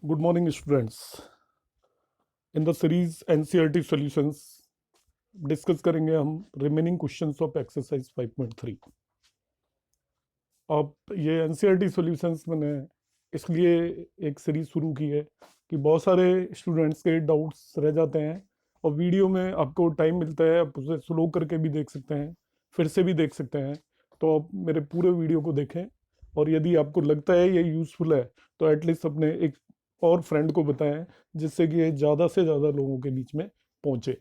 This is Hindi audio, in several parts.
Good morning, students. In the series NCERT solutions, discuss करेंगे हम रिमेनिंग क्वेश्चंस ऑफ एक्सरसाइज 5.3। अब ये एनसीईआरटी सॉल्यूशंस मैंने इसलिए एक सीरीज शुरू की है कि बहुत सारे स्टूडेंट्स के डाउट्स रह जाते हैं और वीडियो में आपको टाइम मिलता है, आप उसे स्लो करके भी देख सकते हैं, फिर से भी देख सकते हैं। तो आप मेरे पूरे वीडियो को देखें और यदि आपको लगता है ये यूज़फुल है तो एटलीस्ट अपने एक और फ्रेंड को बताएं, जिससे कि ये ज़्यादा से ज़्यादा लोगों के बीच में पहुँचे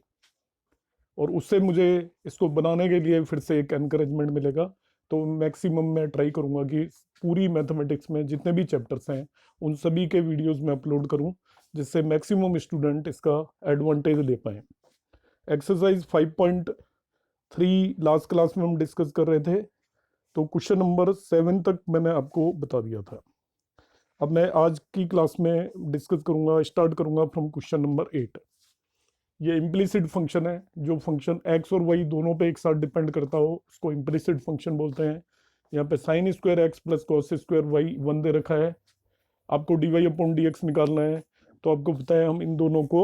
और उससे मुझे इसको बनाने के लिए फिर से एक एनकरेजमेंट मिलेगा। तो मैक्सिमम मैं ट्राई करूंगा कि पूरी मैथमेटिक्स में जितने भी चैप्टर्स हैं उन सभी के वीडियोस में अपलोड करूं, जिससे मैक्सिमम स्टूडेंट इसका एडवांटेज ले पाए। एक्सरसाइज 5.3 लास्ट क्लास में हम डिस्कस कर रहे थे, तो क्वेश्चन नंबर 7 तक मैंने आपको बता दिया था। अब मैं आज की क्लास में डिस्कस करूंगा, स्टार्ट करूंगा फ्रॉम क्वेश्चन नंबर 8। ये इम्प्लिसिट फंक्शन है, जो फंक्शन एक्स और वाई दोनों पे एक साथ डिपेंड करता हो उसको इम्प्लिसिट फंक्शन बोलते हैं। यहाँ पे sine square x plus cos square y 1 दे रखा है, आपको d y upon d x निकालना है। तो आपको पता है हम इन दोनों को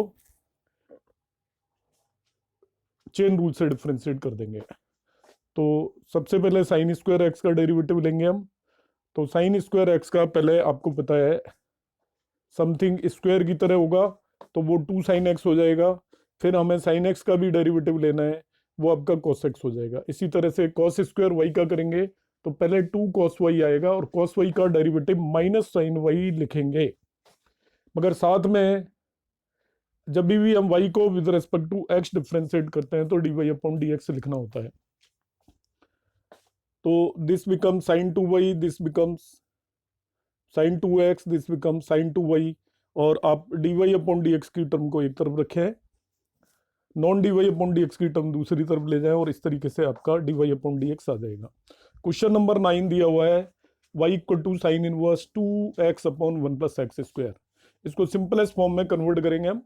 चेन रूल से डिफ्रेंशिएट कर देंगे। तो सबसे पहले साइन स्क्वायर एक्स का डेरिवेटिव लेंगे हम। तो साइन स्क्वायर एक्स का पहले आपको पता है समथिंग स्क्वायर की तरह होगा, तो वो 2 साइन एक्स हो जाएगा। फिर हमें साइन एक्स का भी डेरिवेटिव लेना है, वो आपका कॉस एक्स हो जाएगा। इसी तरह से कॉस स्क्वायर वाई का करेंगे तो पहले 2 कॉस वाई आएगा और कॉस वाई का डेरिवेटिव माइनस साइन वाई लिखेंगे। मगर साथ में जब भी हम वाई को with respect to x differentiate करते हैं तो d y upon d x लिखना होता है। तो this become sine 2y, this becomes sine 2x, this become sine 2y। और आप d y upon d x की टर्म को एक तरफ रखें, non d y upon d x की टर्म दूसरी तरफ ले जाएं और इस तरीके से आपका d y upon d x आ जाएगा। क्वेश्चन नंबर 9 दिया हुआ है, y equal to sine inverse 2x upon 1 plus x square. इसको सिंपलेस्ट फॉर्म में कन्वर्ट करेंगे हम।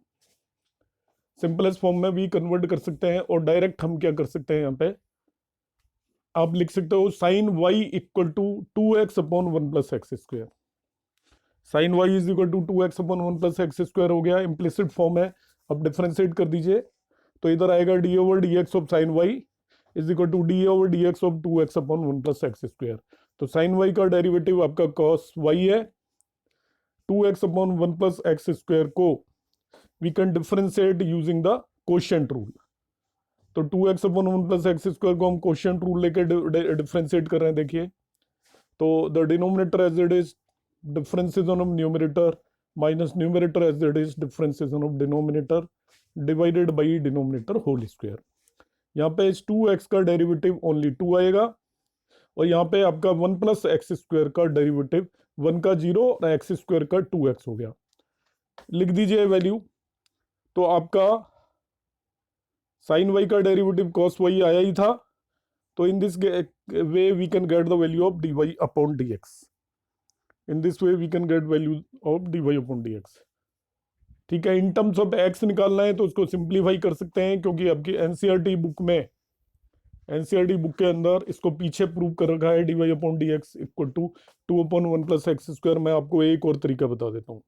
सिंपलेस्ट फॉर्म में भी कन्वर्ट कर सकते हैं और डायरेक्ट हम क्या कर सकते हैं, यहाँ पे आप लिख सकते हो sine y equal to 2x upon 1 plus x square. Sine y is equal to 2x upon 1 plus x square हो गया, इम्प्लिसिट फॉर्म है। अब डिफरेंशिएट कर दीजिए तो इधर आएगा d over d x of sine y is equal to d over d x of 2x upon 1 plus x square. तो साइन वाई का डेरिवेटिव आपका कॉस वाई है, 2x upon 1 plus x square को we can differentiate using the quotient rule. तो 2x upon 1 plus x square को हम कोशिएंट रूल लेकर डिफरेंशिएट कर रहे हैं। देखिए, तो the denominator as it is differentiation of numerator minus numerator as it is differentiation of denominator divided by denominator whole square. यहाँ पे इस 2x का डेरिवेटिव ओनली 2 आएगा और यहाँ पे आपका 1 प्लस एक्स स्क्वायर का डेरिवेटिव 1 का 0 और एक्स स्क्वायर का 2x हो गया। लिख दीजिए वैल्यू। तो आपका साइन वाई का डेरिवेटिव कॉस वाई आया ही था, तो in this way we can get the value of d y upon d x. In this way we can get value of d y upon d x. ठीक है, इन टर्म्स ऑफ एक्स निकालना है तो उसको सिंप्लीफाई कर सकते हैं, क्योंकि आपकी एनसीईआरटी बुक में, एनसीईआरटी बुक के अंदर इसको पीछे प्रूव कर रखा है d y upon d x equal to 2 upon 1 plus x square. मैं आपको एक और तरीका बता देता हूँ,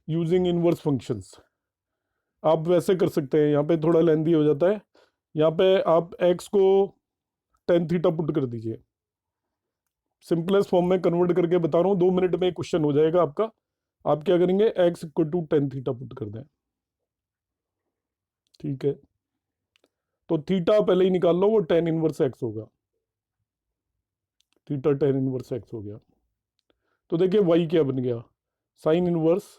यूजिंग इनवर्स फंक्शंस। आप वैसे कर सकते हैं, यहाँ पे थोड़ा लेंथी हो जाता है। यहाँ पे आप एक्स को टेन थीटा पुट कर दीजिए, सिंपलेस्ट फॉर्म में कन्वर्ट करके बता रहा हूँ, 2 मिनट में क्वेश्चन हो जाएगा आपका। आप क्या करेंगे, x equal to tan theta put कर दें। ठीक है, तो थीटा पहले ही निकाल लो, वो टेन इनवर्स एक्स होगा। थीटा टेन इनवर्स एक्स हो गया। तो देखिए वाई क्या बन गया, साइन इनवर्स,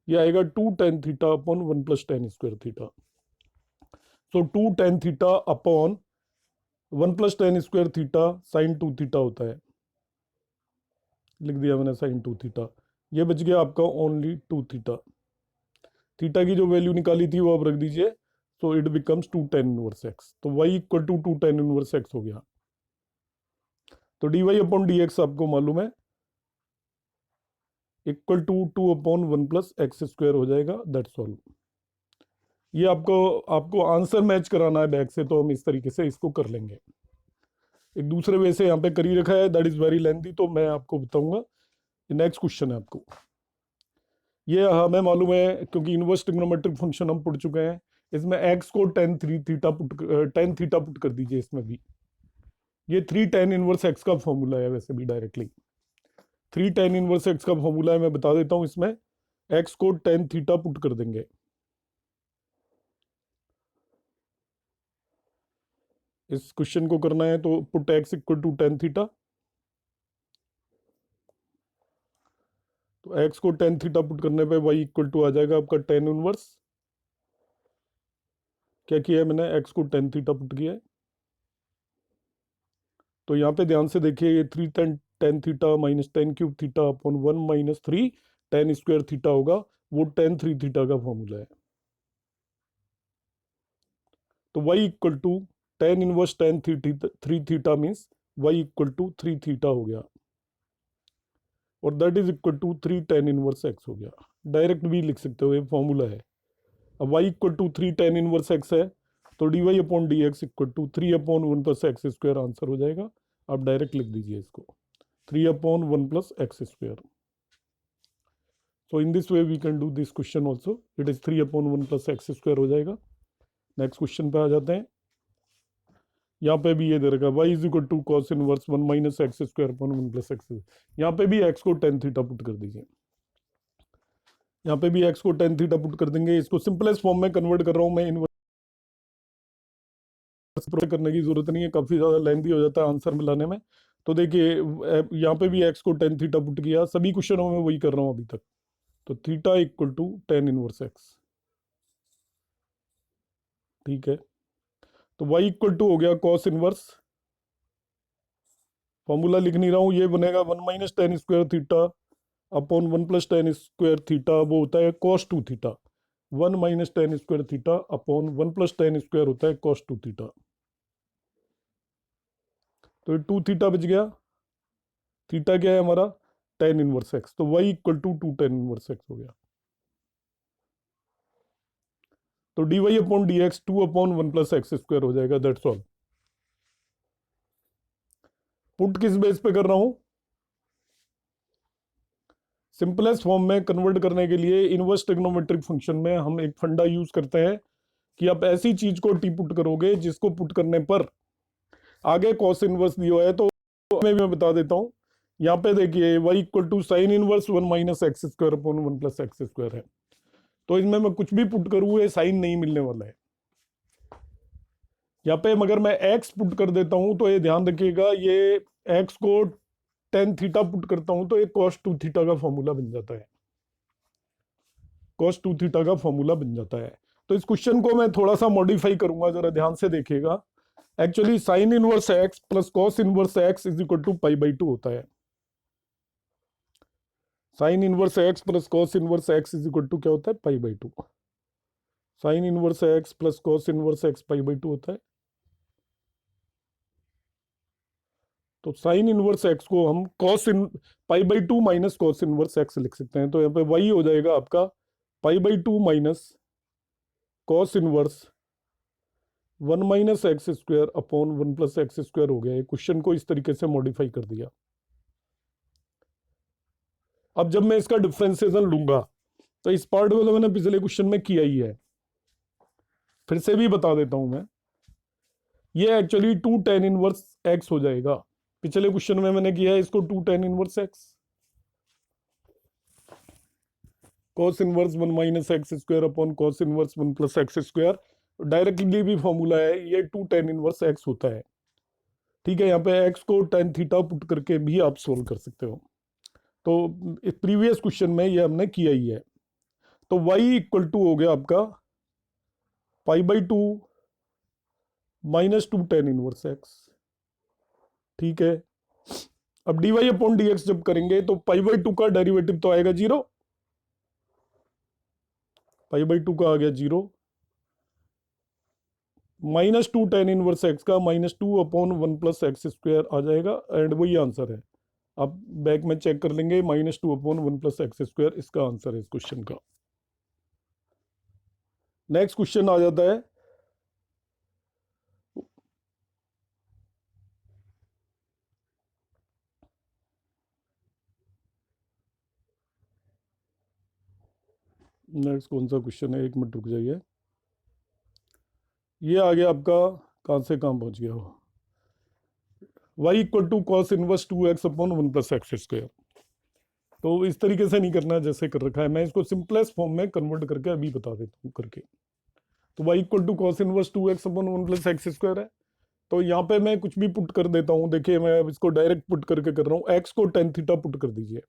ये आएगा 2 tan theta upon 1 plus tan square theta. So 2 tan theta upon 1 plus tan square theta sine 2 theta होता है। लिख दिया मैंने साइन 2 थीटा। ये बच गया आपका ओनली 2 थीटा। थीटा की जो वैल्यू निकाली थी वो आप रख दीजिए। So it becomes 2 tan inverse x. तो y equal to 2 tan inverse x हो गया। तो d y upon d x आपको मालूम है equal to 2 upon 1 plus x square हो जाएगा। That's all. ये आपको आंसर मैच कराना है बैक से, तो हम इस तरीके से इसको कर लेंगे। एक दूसरे वे से यहाँ पे कर ही रखा है, दैट इज वेरी लेंथी, तो मैं आपको बताऊंगा नेक्स्ट क्वेश्चन है आपको, ये हमें मालूम है क्योंकि इनवर्स ट्रिग्नोमेट्रिक फंक्शन हम पढ़ चुके हैं। इसमें एक्स को टेन थीटा पुट कर दीजिए इसमें भी। ये 3 tan−1 x का फॉर्मूला है वैसे भी डायरेक्टली। 3 tan−1 x का फॉर्मूला है, मैं बता देता हूं। इसमें एक्स को टेन थीटा पुट कर देंगे। इस क्वेश्चन को करना है तो put x equal to tan theta. तो एक्स को टेन थीटा पुट करने पे वाई इक्वल टू आ जाएगा आपका टेन इनवर्स। क्या किया है मैंने, एक्स को टेन थीटा पुट किया है। तो यहाँ पे ध्यान से देखिए, ये three tan tan theta minus tan cube theta upon one minus three tan square theta होगा, वो टेन थ्री थीटा का फॉर्मूला है। तो y equal to tan inverse tan three theta means y equal to three theta हो गया, और that is equal to 3 tan−1 x हो गया। डायरेक्ट भी लिख सकते हो, ये फॉर्मूला है। अब y equal to 3 tan−1 x है, तो d y upon d x equal to 3/1 + x² answer हो जाएगा। आप डायरेक्ट लिख दीजिए इसको, 3/1 + x²। So in this way we can do this question also. It is 3/1 + x² हो जाएगा। नेक्स्ट क्वेश्चन पे आ जाते हैं। यहाँ पे भी ये दे रखा y is equal to cos inverse 1 - x² / 1 + x। यहाँ पे भी x को टेन थीटा पुट कर दीजिए। यहाँ पे भी x को टेन थीटा पुट कर देंगे। इसको सिंपलेस्ट फॉर्म में कन्वर्ट कर रहा हूँ मैं, इनवर्स करने की जरूरत नहीं है, काफी ज्यादा लेंथी हो जाता है आंसर मिलाने में। तो देखिए यहाँ पे भी x को टेन थीटा पुट किया, सभी क्वेश्चनों में वही कर रहा हूँ अभी तक। तो theta equal to tan inverse x, ठीक है। तो y इक्वल टू हो गया कॉस इनवर्स, फॉर्मूला लिख नहीं रहा हूँ, ये बनेगा 1 - tan² theta upon 1 + tan² theta, वो होता है cos 2 theta. 1 - tan² theta upon 1 + tan² होता है cos 2 थीटा। तो ये 2 थीटा बच गया। थीटा क्या है हमारा, टेन इनवर्स x, तो y equal to 2 tan−1 x हो गया। तो dy upon d x 2/1 + x² हो जाएगा, दैट्स ऑल। पुट किस बेस पे कर रहा हूं, सिंपलेस्ट फॉर्म में कन्वर्ट करने के लिए इनवर्स ट्रिग्नोमेट्रिक फंक्शन में हम एक फंडा यूज करते हैं कि आप ऐसी चीज को टी पुट करोगे जिसको पुट करने पर आगे कॉस इनवर्स दिया है। तो मैं बता देता हूं, यहाँ पे देखिए y equal to sine inverse 1 - x² / 1 + x² है। तो इसमें मैं कुछ भी पुट करूँ ये साइन नहीं मिलने वाला है। यहाँ पे मगर मैं x पुट कर देता हूं तो ये ध्यान रखिएगा, ये x को टेन थीटा पुट करता हूं तो ये cos 2 थीटा का फॉर्मूला बन जाता है। cos 2 थीटा का फॉर्मूला बन जाता है। तो इस क्वेश्चन को मैं थोड़ा सा मॉडिफाई करूंगा, जरा ध्यान से देखिएगा। Actually sine inverse x plus cos inverse x is equal to π/2 होता है। Sine inverse x plus cos inverse x is equal to क्या होता है, π/2। Sine inverse x plus cos inverse x π/2 होता है। तो साइन इनवर्स x को हम कॉस इन π/2 माइनस कॉस इनवर्स x लिख सकते हैं। तो यहाँ पे वही हो जाएगा आपका π/2 minus cos inverse 1 - x² upon 1 + x² हो गया। ये क्वेश्चन को इस तरीके से मॉडिफाई कर दिया। अब जब मैं इसका डिफरेंशिएशन लूंगा तो इस पार्ट को तो मैंने पिछले क्वेश्चन में किया ही है, फिर से भी बता देता हूं मैं। ये एक्चुअली 2 tan−1 x हो जाएगा। पिछले क्वेश्चन में मैंने किया है इसको 2 tan−1 x, cos inverse 1 - x² upon cos inverse 1 + x²। Directly भी फॉर्मूला है, ये 2 tan−1 x होता है। ठीक है, यहाँ पे x को tan थीटा पुट करके भी आप सोल्व कर सकते हो। तो इस प्रीवियस क्वेश्चन में ये हमने किया ही है। तो y इक्वल टू हो गया आपका π/2 - 2 tan−1 x, ठीक है। अब dy अपॉन डी एक्स जब करेंगे तो π/2 का डेरिवेटिव तो आएगा 0, π/2 का आ गया 0, -2 tan−1 x का -2/1 + x² आ जाएगा, एंड वही आंसर है। आप बैक में चेक कर लेंगे, -2/1 + x² इसका आंसर है इस क्वेश्चन का। नेक्स्ट क्वेश्चन आ जाता है, नेक्स्ट कौन सा क्वेश्चन है, एक मिनट रुक जाइए। ये आ गया आपका, कहाँ से कहाँ पहुंच गया हो, y equal to cos inverse 2x upon 1 plus x square. तो इस तरीके से नहीं करना जैसे कर रखा है, मैं इसको सिंपलेस्ट फॉर्म में कन्वर्ट करके अभी बता देता हूँ करके। तो y equal to cos inverse 2x upon 1 plus x square है। तो यहाँ पे मैं कुछ भी पुट कर देता हूँ, देखिए मैं अब इसको डायरेक्ट पुट करके कर रहा हूँ, एक्स को टेन थीटा पुट कर दीजिए।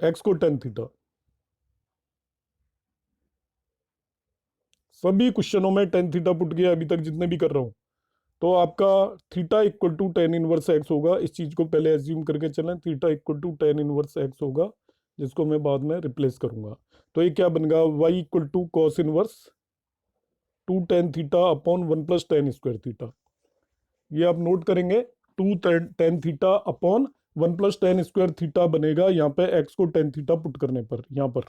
एक्स को टेन थीटा, सभी क्वेश्चनों में टेन थीटा पुट किया अभी तक जितने भी कर रहा हूँ। तो आपका theta equal to tan inverse x होगा, इस चीज को पहले एज्यूम करके चलें, theta equal to tan inverse x होगा, जिसको मैं बाद में रिप्लेस करूंगा। तो ये क्या बनेगा, y equal to cos inverse two tan theta upon 1 plus tan square theta. ये आप नोट करेंगे, two tan theta upon 1 plus tan square theta बनेगा यहाँ पे एक्स को टेन थीटा पुट करने पर यहाँ पर।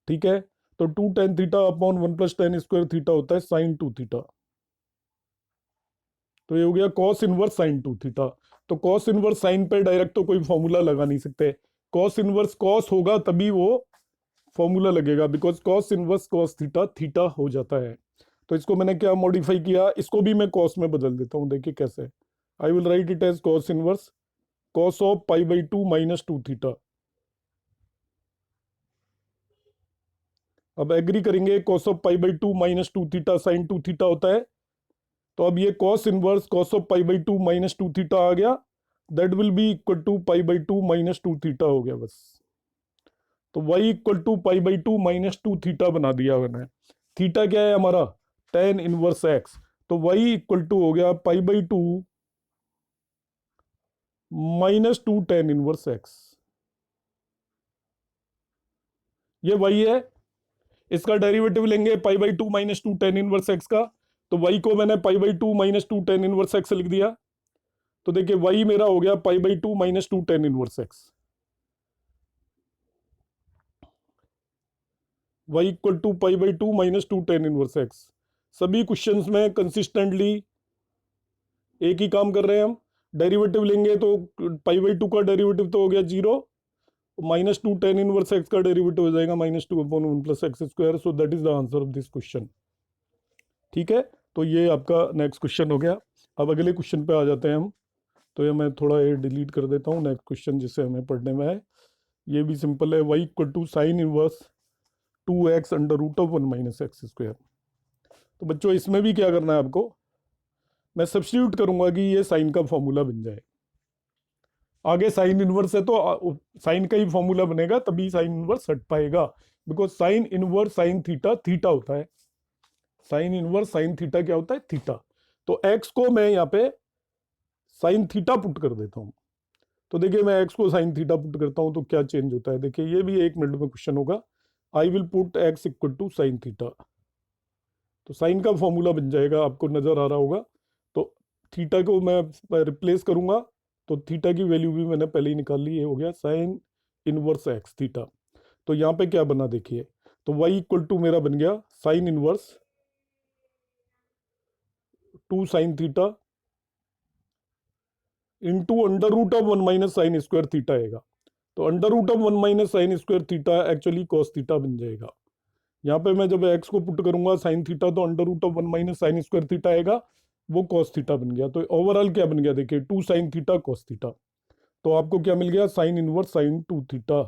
ठीक है, तो two tan theta upon 1 plus tan square theta होता है साइन टू थीटा। तो ये हो गया cos inverse sine two theta. तो कॉस इनवर्स साइन पे डायरेक्ट तो कोई फॉर्मूला लगा नहीं सकते, कॉस इनवर्स कॉस होगा तभी वो फॉर्मूला लगेगा, because cos inverse cos theta theta हो जाता है। तो इसको मैंने क्या मॉडिफाई किया, इसको भी मैं कॉस में बदल देता हूँ, देखिए कैसे। I will write it as cos inverse cos of pi by two minus two theta. अब एग्री करेंगे, cos of pi by two minus two theta sine two theta होता है। तो अब ये cos inverse cos of pi by two minus two theta आ गया, that will be equal to pi by two minus two theta हो गया बस। तो y equal to pi by two minus two theta बना दिया मैंने। थीटा क्या है हमारा, टेन इनवर्स एक्स। तो वाई इक्वल टू हो गया पाई by two minus two tan inverse x. ये वही है, इसका डेरिवेटिव लेंगे पाई by two minus two tan inverse x का। तो वाई को मैंने पाई by two minus two tan inverse x लिख दिया। तो देखिए वाई मेरा हो गया पाई by two minus two tan inverse x. Y equal to pi by two minus two tan inverse x. सभी क्वेश्चंस में कंसिस्टेंटली एक ही काम कर रहे हैं हम। डेरिवेटिव लेंगे तो पाई बाई टू का डेरिवेटिव तो हो गया zero, minus two tan inverse x का डेरिवेटिव हो जाएगा minus two upon one plus x square. So that is the answer of this question. ठीक है, तो ये आपका नेक्स्ट क्वेश्चन हो गया। अब अगले क्वेश्चन पे आ जाते हैं हम। तो ये मैं थोड़ा ये डिलीट कर देता हूँ, नेक्स्ट क्वेश्चन जिससे हमें पढ़ने में है। ये भी सिंपल है, y equal to sine inverse two x under root of one minus x square. तो बच्चों इसमें भी क्या करना है आपको, मैं सब्स्टिट्यूट करूंगा कि ये साइन का फॉर्मूला बन जाए। आगे साइन इनवर्स है तो साइन का ही फॉर्मूला बनेगा, तभी साइन इनवर्स हट पाएगा, because sign inverse sine theta theta होता है। साइन इनवर्स साइन थीटा क्या होता है, थीटा। तो एक्स को मैं यहाँ पे साइन थीटा पुट कर देता हूँ। तो देखिए मैं एक्स को साइन थीटा पुट करता हूँ तो क्या चेंज होता है, देखिए ये भी एक मिनट में क्वेश्चन होगा। I will put x equal to sine theta. तो साइन का फॉर्मूला बन जाएगा, आपको नजर आ रहा होगा। तो थीटा को मैं रिप्लेस करूंगा, तो थीटा की वैल्यू भी मैंने पहले ही निकाल ली, ये हो गया साइन इनवर्स एक्स थीटा। तो यहाँ पे क्या बना देखिए, तो y इक्वल टू मेरा बन गया sine inverse two sine theta into under root of one minus sine square theta आएगा। तो under root of one minus sine square theta actually cos theta बन जाएगा। यहाँ पे मैं जब एक्स को पुट करूंगा साइन थीटा, तो under root of one minus sine square theta आएगा, वो कॉस थीटा बन गया। तो ओवरऑल क्या बन गया देखिए, two sine theta cos theta. तो आपको क्या मिल गया, sine inverse sine two theta,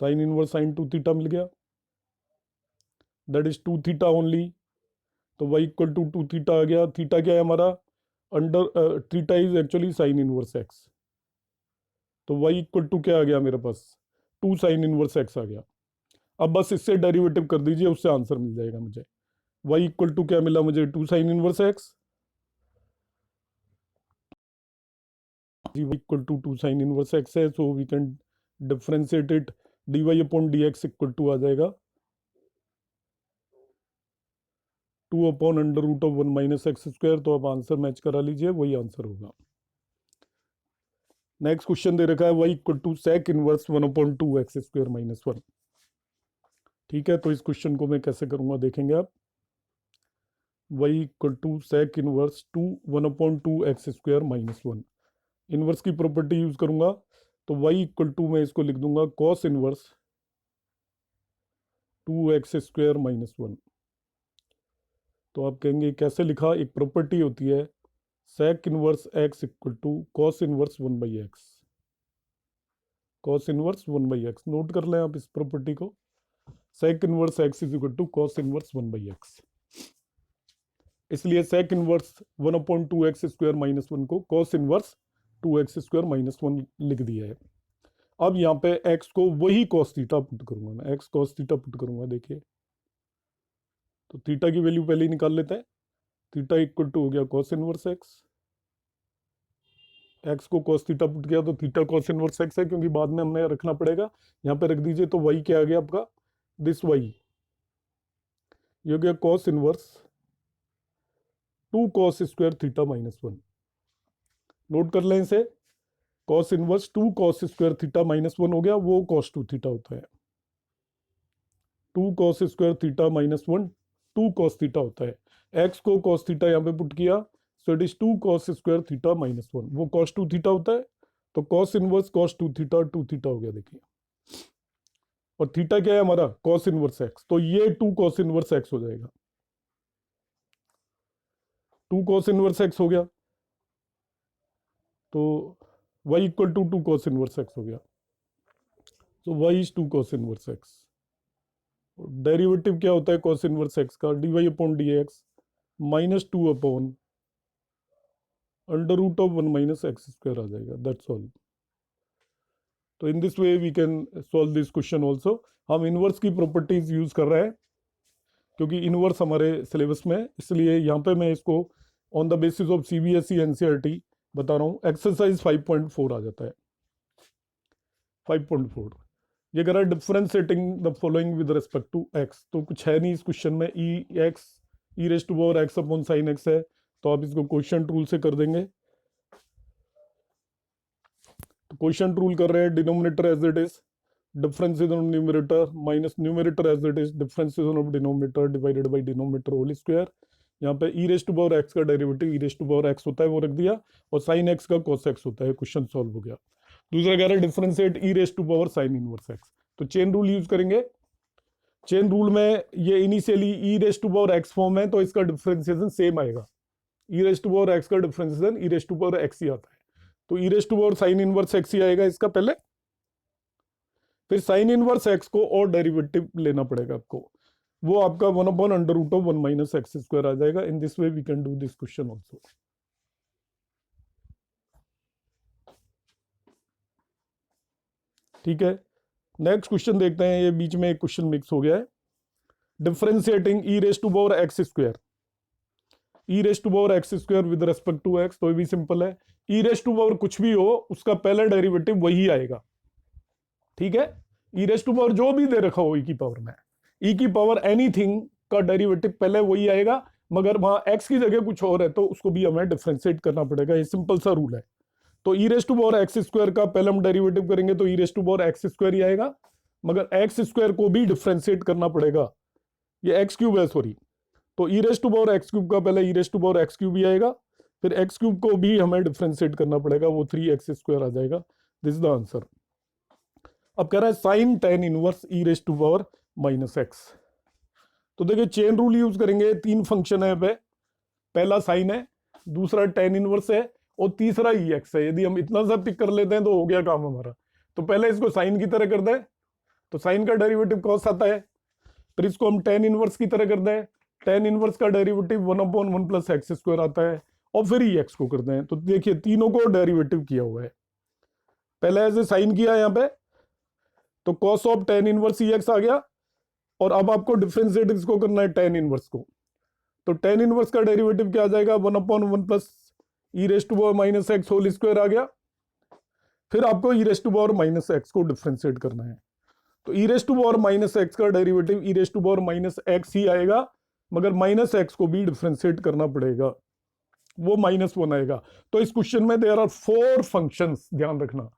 sine inverse sine two theta मिल गया, that is two theta only. तो y equal to two theta आ गया। थीटा क्या है हमारा, under theta is actually sine inverse x. तो वाई इक्वल टू क्या आ गया मेरे पास, टू साइन इनवर्स एक्स आ गया। अब बस इससे डेरिवेटिव कर दीजिए, उससे आंसर मिल जाएगा मुझे। वाई इक्वल टू क्या मिला मुझे, टू साइन इनवर्स एक्स। जी y equal to two sine inverse x है, so we can differentiate it, d y upon d x equal to आ जाएगा two upon under root of one minus x square. तो आप आंसर मैच करा लीजिए, वही आंसर होगा। नेक्स्ट क्वेश्चन दे रखा है y equal to sec inverse one upon two x square minus one. ठीक है, तो इस क्वेश्चन को मैं कैसे करूंगा देखेंगे आप। Y equal to sec inverse two one upon two x square minus one. Inverse की प्रॉपर्टी यूज करूंगा तो y इक्वल टू मैं इसको लिख दूंगा कॉस इनवर्स 2x² - 1। तो आप कहेंगे कैसे लिखा, एक प्रॉपर्टी होती है sec inverse x equal to cos inverse 1/x। Cos inverse 1/x note कर लें आप इस प्रॉपर्टी को, sec inverse x is equal to cos inverse 1/x। इसलिए सेक इनवर्स 1/2x² - 1 को कॉस इनवर्स 2x² - 1 लिख दिया है। अब यहाँ पे x को वही कॉस थीटा पुट करूंगा मैं, x कॉस थीटा पुट करूंगा। देखिए तो थीटा की वैल्यू पहले ही निकाल लेते हैं। थीटा इक्वल टू हो गया कॉस इनवर्स x को कॉस थीटा पुट किया तो थीटा कॉस इनवर्स x है, क्योंकि बाद में हमें रखना पड़ेगा। यहाँ पे रख दीजिए तो y क्या आ गया आपका, दिस y, ये हो गया cos inverse 2 cos square theta -1। Note कर लें इसे, cos inverse 2 cos square theta -1 हो गया, वो cos 2 थीटा होता है। 2 cos square theta -1 2 cos theta होता है। x को cos थीटा यहाँ पे पुट किया, so it is 2 cos square theta -1, वो cos 2 थीटा होता है। तो cos inverse cos 2 theta 2 theta हो गया देखिए। और थीटा क्या है हमारा, cos इनवर्स x, तो ये 2 cos इनवर्स x हो जाएगा। 2 cos इनवर्स x हो गया, तो y equal to 2 cos inverse x हो गया। तो y is 2 cos inverse x। Derivative क्या होता है cos इनवर्स x का, dy/dx -2 √(1 - x²) आ जाएगा, दैट्स ऑल। तो in this way we can solve this question also. हम इनवर्स की प्रॉपर्टीज यूज कर रहे हैं क्योंकि इनवर्स हमारे सिलेबस में, इसलिए यहाँ पे मैं इसको on the basis of CBSE NCERT बता रहा हूँ। एक्सरसाइज 5.4 आ जाता है। 5.4 ये कह रहा है differentiating the following with respect to x। तो कुछ है नहीं इस क्वेश्चन में, e(x/sin x) है, तो आप इसको क्वोशिएंट रूल से कर देंगे। तो क्वोशिएंट रूल कर रहे हैं, denominator as it is, differentiation of numerator minus numerator as it is, differentiation of denominator divided by denominator whole square. यहाँ पे e(x) का डेरिवेटिव e(x) होता है, वो रख दिया, और sin x का cos x होता है, क्वेश्चन सॉल्व हो गया। दूसरा कह रहा है डिफरेंशिएट e(sin इनवर्स x), तो चेन रूल यूज करेंगे। चेन रूल में ये इनिशियली e(x) फॉर्म है, तो इसका डिफरेंशिएशन सेम आएगा। e(x) का डिफरेंशिएशन e(x) ही आता है, तो e(sin इनवर्स x) ही आएगा इसका पहले। फिर sin इनवर्स x को और डेरिवेटिव लेना पड़ेगा आपको, वो आपका 1/√(1 - x²) आ जाएगा। In this way we can do this question also. ठीक है, नेक्स्ट क्वेश्चन देखते हैं। ये बीच में एक क्वेश्चन मिक्स हो गया है, differentiating e(x²) e(x² with respect to x। तो ये भी सिंपल है, e(, कुछ भी हो उसका पहला डेरिवेटिव वही आएगा। ठीक है, e(, जो भी दे रखा हो e की पावर में, e की पावर एनीथिंग का डेरिवेटिव पहले वही आएगा, मगर वहां x की जगह कुछ और है तो उसको भी हमें डिफरेंशिएट करना पड़ेगा। ये सिंपल सा रूल है। तो e(x² का पहले हम डेरिवेटिव करेंगे तो e(x² ही आएगा, मगर x² को भी डिफरेंशिएट करना पड़ेगा। ये x³ है, सॉरी। तो e(x³ का पहले e(x³ ही आएगा, फिर x³ को भी हमें डिफरेंशिएट करना पड़ेगा, वो 3x² आ जाएगा। This is the answer. अब कह रहा है साइन tan इनवर्स e(x). तो देखिए चेन रूल यूज करेंगे, तीन फंक्शन है पे, पहला साइन है, दूसरा tan इनवर्स है, और तीसरा ex है। यदि हम इतना सा पिक कर लेते हैं तो हो गया काम हमारा। तो पहले इसको साइन की तरह कर दें, तो साइन का डेरिवेटिव कॉस आता है, फिर इसको हम tan इनवर्स की तरह कर दें, tan इनवर्स का डेरिवेटिव 1/1 + x² आता है, और फिर ex को कर दें। तो देखिए तीनों को डेरिवेटिव किया हुआ है, पहले ऐसे साइन किया यहाँ पे, तो cos of tan inverse ex आ गया, और अब आपको डिफरेंशिएट इसको करना है tan इनवर्स को। तो tan इनवर्स का डेरिवेटिव क्या आ जाएगा, 1/1 + e(x) होल स्क्वायर आ गया। फिर आपको e(x) को डिफरेंशिएट करना है, तो e(x) का डेरिवेटिव e(x) ही आएगा, मगर -x को भी डिफरेंशिएट करना पड़ेगा, वो -1 आएगा। तो इस क्वेश्चन में देयर आर 4 फंक्शंस, ध्यान रखना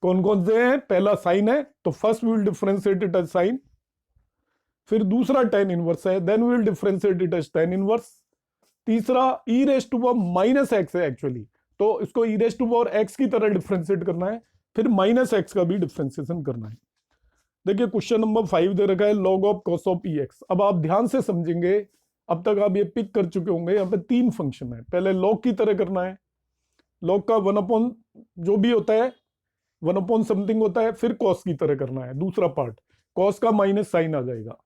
कौन कौन से हैं। पहला साइन है, तो first we will differentiate it as sine, फिर दूसरा tan इनवर्स है, then we will differentiate it as tan inverse, तीसरा e(x) है एक्चुअली, तो इसको e raise to power x की तरह डिफ्रेंशिएट करना है, फिर माइनस एक्स का भी डिफ्रेंशिएशन करना है। देखिए क्वेश्चन नंबर 5 दे रखा है log of cos of E x. अब आप ध्यान से समझेंगे, अब तक आप ये पिक कर चुके होंगे, यहाँ पे 3 फंक्शन है। पहले लॉग की तरह करना है, लॉग का 1 जो भी होता है 1 समथिंग होता है, फिर कॉस की तरह करना है। दूसरा पार्ट कॉस का माइनस साइन आ जाएगा,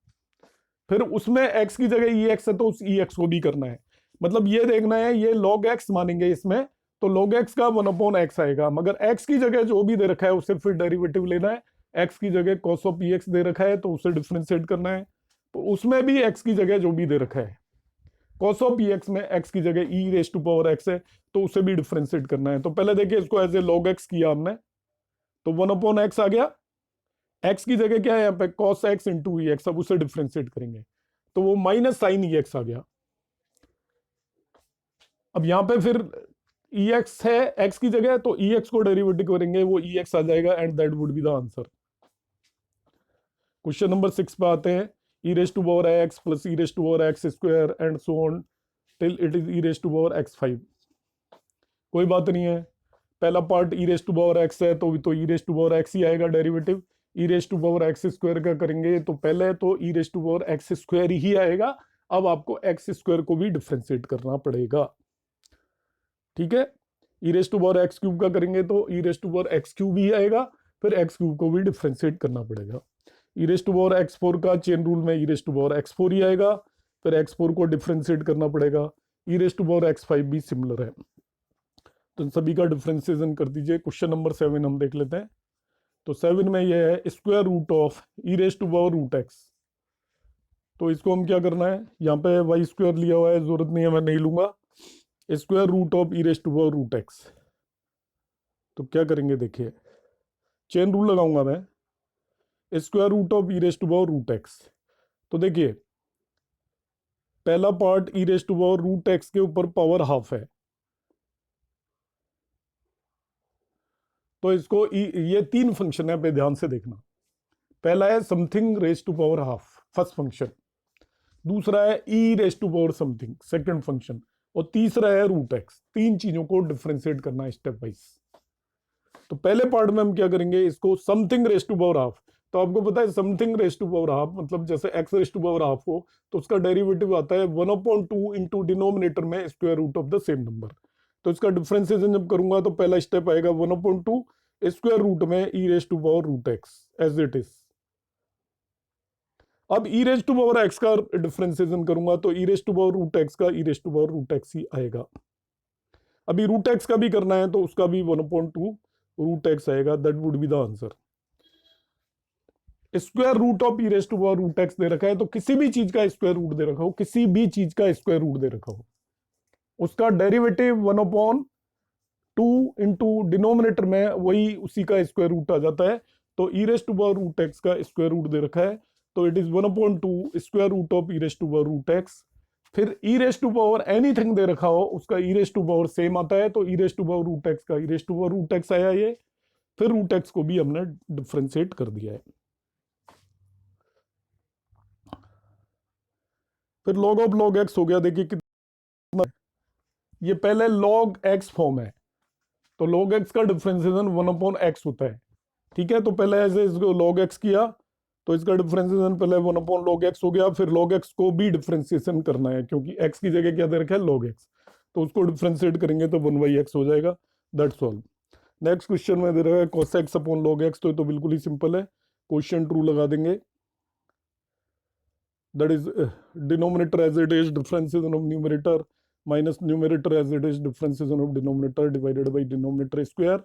फिर उसमें एक्स की जगह ई एक्स है तो उस ई एक्स को भी करना है। मतलब ये देखना है, ये लॉग एक्स मानेंगे इसमें, तो log x का 1/x आएगा, मगर x की जगह जो भी दे रखा है उससे फिर डेरिवेटिव लेना है। x की जगह cos ऑफ px दे रखा है तो उसे डिफरेंशिएट करना है, तो उसमें भी x की जगह जो भी दे रखा है cos ऑफ px में x की जगह e raise to power x है तो उसे भी डिफरेंशिएट करना है। तो पहले देखिए इसको एज ए log x किया हमने, तो 1/x आ गया, x की जगह क्या है यहाँ पे cos x इंटू ई एक्स, अब उसे डिफरेंशिएट करेंगे तो वो माइनस साइन ई एक्स आ गया। अब यहाँ पे फिर ई एक्स है एक्स की जगह, तो ई एक्स को डेरिवेटिव करेंगे, वो ई एक्स आ जाएगा and that would be the answer. Question number 6 पे आते हैं, e raise to power x plus e raise to power x square and so on till it is e raise to power x 5। कोई बात नहीं है, पहला part e raise to power x है तो e raise to power x ही आएगा derivative. E raise to power x square का करेंगे तो पहले तो e raise to power x square ही आएगा, अब आपको एक्स स्क्वायर को भी डिफरेंशिएट करना पड़ेगा। ठीक है, e raise to power x cube का करेंगे तो e raise to power x cube ही आएगा, फिर एक्स क्यूब को भी डिफरेंशिएट करना पड़ेगा। E raise to power x 4 का चेन रूल में e raise to power x 4 ही आएगा, फिर एक्स 4 को डिफरेंशिएट करना पड़ेगा। E raise to power x 5 भी सिमिलर है, तो सभी का डिफरेंशिएशन कर दीजिए। क्वेश्चन नंबर 7 हम देख लेते हैं। तो 7 में यह है square root of e raise to power root x. तो इसको हम क्या करना है, यहाँ पे वाई स्क्वायर लिया हुआ है, जरूरत नहीं है, मैं नहीं लूंगा। Square root of e raise to power root x, तो क्या करेंगे देखिए, चेन रूल लगाऊंगा मैं, square root of e raise to power root x. तो देखिए पहला part e raise to power root x के ऊपर पावर हाफ है, तो इसको ये 3 फंक्शन है पे ध्यान से देखना। पहला है something raise to power half, first function. दूसरा है e raise to power something, second function. और तीसरा है रूट एक्स। 3 चीजों को डिफरेंशिएट करना है स्टेप वाइज। तो पहले पार्ट में हम क्या करेंगे, इसको something raise to power half. तो आपको पता है something raise to power half मतलब जैसे x raise to power half हो तो उसका डेरिवेटिव आता है 1/2 इंटू डिनोमिनेटर में square root of the same number. तो इसका डिफरेंशिएशन जब करूंगा तो पहला स्टेप आएगा 1/2 स्क्वायर रूट में e raise to power root x as it is. अब e raise to power x का डिफरेंशिएशन करूंगा तो e raise to power root x का e raise to power root x ही आएगा। अभी रूट एक्स का भी करना है तो उसका भी 1/2 रूट एक्स आएगा, that would be the answer. Square root of e raise to power root x दे रखा है, तो किसी भी चीज का स्क्वायर रूट दे रखा हो, किसी भी चीज का स्क्वायर रूट दे रखा हो, उसका डेरिवेटिव 1/2 इंटू डिनोमिनेटर में वही उसी का स्क्वायर रूट आ जाता है। तो e raise to power root x का स्क्वायर रूट दे रखा है, तो it is 1/2 square root of e raise to power root x. फिर e raise to power anything दे रखा हो उसका e raise to power same आता है, तो e raise to power root x का e raise to power root x आया ये। फिर रूट एक्स को भी हमने डिफरेंशिएट कर दिया है। फिर log ऑफ log x हो गया, देखिए कितना, ये पहले log x फॉर्म है, तो log x का डिफरेंशिएशन 1/x होता है। ठीक है, तो पहले ऐसे इसको log x किया तो इसका डिफरेंशिएशन पहले 1/log x हो गया, फिर log x को भी डिफरेंशिएशन करना है क्योंकि x की जगह क्या दे रखा है log x, तो उसको डिफरेंशिएट करेंगे तो 1/x हो जाएगा, दैट्स ऑल। नेक्स्ट क्वेश्चन में दे रहा है cos x upon log x, तो ये तो बिल्कुल ही सिंपल है, क्वेश्चन ट्रू लगा देंगे। That is denominator as it is, differentiation of numerator minus numerator as it is, differentiation of denominator divided by denominator square।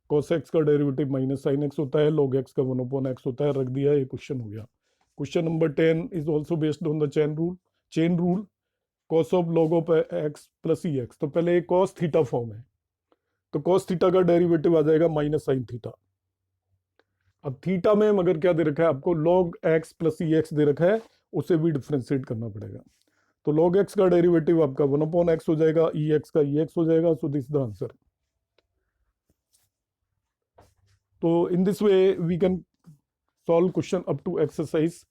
cos x का डेरिवेटिव माइनस साइन x होता है, log x का 1/x होता है, रख दिया, ये क्वेश्चन हो गया। Question number 10 is also based on the chain rule cos of log of x plus E x. तो पहले एक cos थीटा फॉर्म है, तो cos थीटा का डेरिवेटिव आ जाएगा माइनस साइन थीटा। अब थीटा में मगर क्या दे रखा है आपको, log x प्लस ई एक्स दे रखा है, उसे भी डिफरेंशिएट करना पड़ेगा। तो log x का डेरिवेटिव आपका 1/x हो जाएगा, ई एक्स का ई एक्स हो जाएगा, सो दिस द आंसर। तो in this way we can solve question up to exercise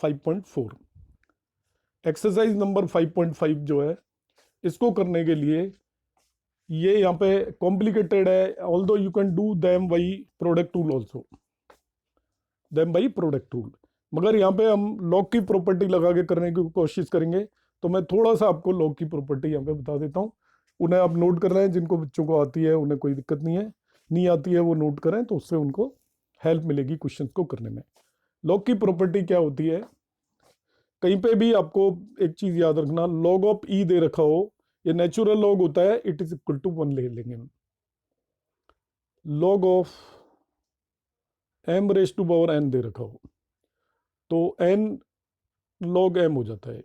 5.4। Exercise number 5.5 जो है, इसको करने के लिए ये यहाँ पे कॉम्प्लिकेटेड है, although you can do them by product tool also, them by product tool, मगर यहाँ पे हम लॉग की प्रॉपर्टी लगा के करने की कोशिश करेंगे। तो मैं थोड़ा सा आपको लॉग की प्रॉपर्टी यहाँ पे बता देता हूँ, उन्हें आप नोट कर रहे हैं, जिनको बच्चों को आती है उन्हें कोई दिक्कत नहीं है, नहीं आती है वो नोट करें, तो उससे उनको हेल्प मिलेगी क्वेश्चंस को करने में। लॉग की प्रॉपर्टी क्या होती है, कहीं पे भी आपको एक चीज याद रखना, लॉग ऑफ ई दे रखा हो, ये नेचुरल लॉग होता है, इट इज इक्वल टू 1 ले लेंगे हम। Log of m raise to power n दे रखा हो तो n log m हो जाता है।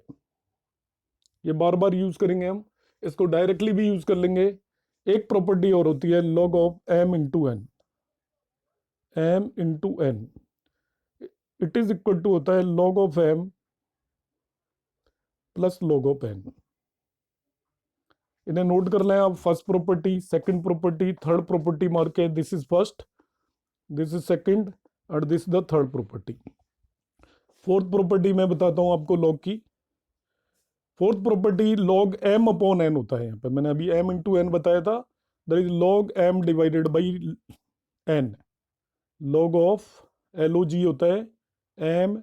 ये बार बार यूज करेंगे हम, इसको डायरेक्टली भी यूज कर लेंगे। एक प्रॉपर्टी और होती है log of m into n, m into n, it is equal to होता है log of m plus log of n। इन्हें नोट कर लें आप, first property, second property, third property mark है, this is first, this is second और this the third property. Fourth property मैं बताता हूं आपको लॉग की। Fourth property log m upon n होता है, यहाँ पे मैंने अभी m इंटू एन बताया था, that is log m divided by n, log of log होता है m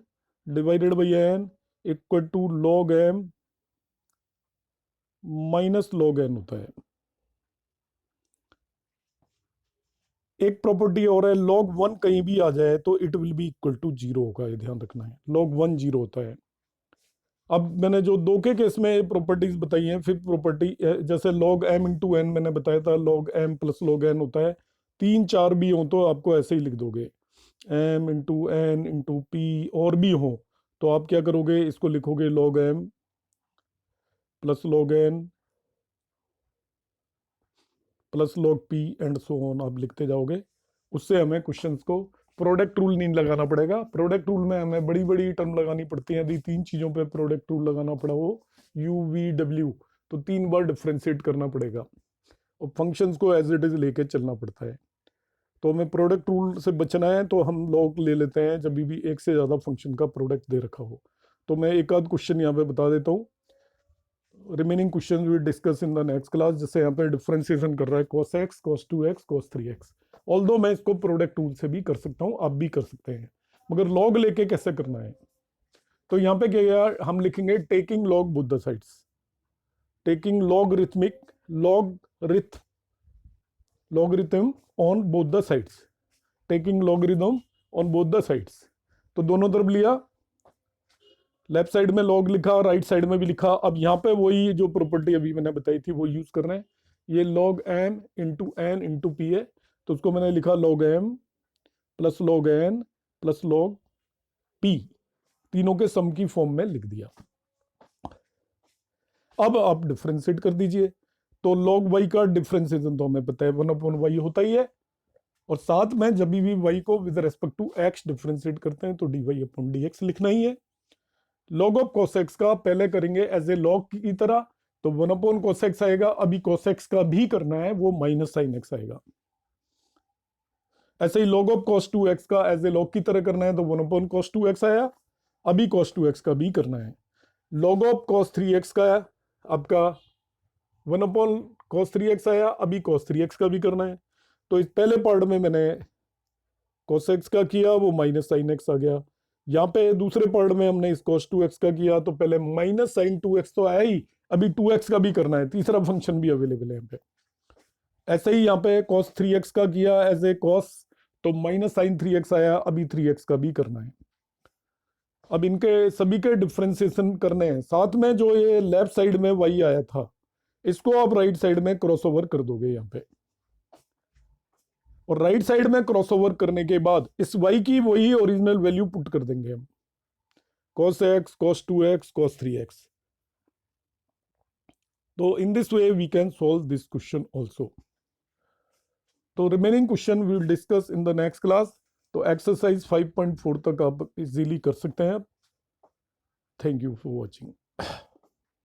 divided by n equal to log m minus log n होता है। एक प्रॉपर्टी और है, log 1 कहीं भी आ जाए तो it will be equal to 0 होगा, ये ध्यान रखना है, log 1 0 होता है। अब मैंने जो दो के केस में प्रॉपर्टीज बताई हैं, फिफ्थ प्रॉपर्टी जैसे log m इंटू एन मैंने बताया था, log m plus log n होता है, 3 4 भी हो तो आपको ऐसे ही लिख दोगे, m into n into p, और भी हो तो आप क्या करोगे, इसको लिखोगे log m plus log n plus log p and so on, आप लिखते जाओगे। उससे हमें क्वेश्चंस को प्रोडक्ट रूल नहीं लगाना पड़ेगा। प्रोडक्ट रूल में हमें बड़ी बड़ी टर्म लगानी पड़ती है, यदि 3 चीजों पे प्रोडक्ट रूल लगाना पड़ा हो, u v w, तो 3 बार डिफ्रेंशिएट करना पड़ेगा और फंक्शंस को एज इट इज लेके चलना पड़ता है। तो हमें प्रोडक्ट रूल से बचना है तो हम लॉग ले लेते हैं जब भी एक से ज्यादा फंक्शन का प्रोडक्ट दे रखा हो। तो मैं एक आध क्वेश्चन यहाँ पे बता देता हूँ, remaining question we discuss in the next class. जैसे यहाँ पे डिफरेंशिएशन कर रहा है cos x, cos 2x, cos 3x, although मैं इसको प्रोडक्ट टूल से भी कर सकता हूँ, आप भी कर सकते हैं, मगर लॉग लेके कैसे करना है। तो यहाँ पे क्या हम लिखेंगे, taking log both the sides, taking logarithmic logarithm on both the sides, taking logarithm on both the sides. तो दोनों तरफ लिया, लेफ्ट साइड में लॉग लिखा, राइट साइड में भी लिखा। अब यहाँ पे वही जो प्रॉपर्टी अभी मैंने बताई थी वो यूज करना है। ये log m into n into p है, तो उसको मैंने लिखा log m plus log n plus log p, तीनों के सम की फॉर्म में लिख दिया। अब आप डिफ्रेंशिएट कर दीजिए, तो log y का डिफ्रेंशिएशन तो हमें पता है 1/y होता ही है, और साथ में जब भी y को with respect to x differentiate करते हैं तो dy अपॉन dx लिखना ही है। log ऑफ cos x का पहले करेंगे एज ए log की तरह, तो 1 अपॉन cos x आएगा। अभी cos x का भी करना है, वो माइनस साइन x आएगा। ऐसे ही log ऑफ cos 2x का एज ए log की तरह करना है, तो 1 अपॉन cos 2x आया, अभी cos 2x का भी करना है। log ऑफ cos 3x का आपका 1 अपॉन cos 3x आया, अभी cos 3x का भी करना है। तो इस पहले पार्ट में मैंने cos x का किया, वो माइनस साइन x आ गया। यहाँ पे दूसरे पार्ट में हमने इस cos 2x का किया, तो पहले माइनस साइन 2x तो आया ही, अभी 2x का भी करना है, तीसरा फंक्शन भी अवेलेबल है यहाँ पे। ऐसे ही यहाँ पे cos 3x का किया एज ए cos, तो माइनस साइन 3x आया, अभी 3x का भी करना है। अब इनके सभी के डिफ्रेंसिएशन करने हैं, साथ में जो ये लेफ्ट साइड में y आया था, इसको आप राइट साइड में क्रॉसओवर कर दोगे यहाँ पे, और राइट साइड में क्रॉसओवर करने के बाद इस y की वही ओरिजिनल वैल्यू पुट कर देंगे हम, cos x, cos 2x, cos 3x। तो in this way we can solve this question also. तो remaining question we will discuss in the next class. तो एक्सरसाइज 5.4 तक आप इजीली कर सकते हैं। Thank you for watching.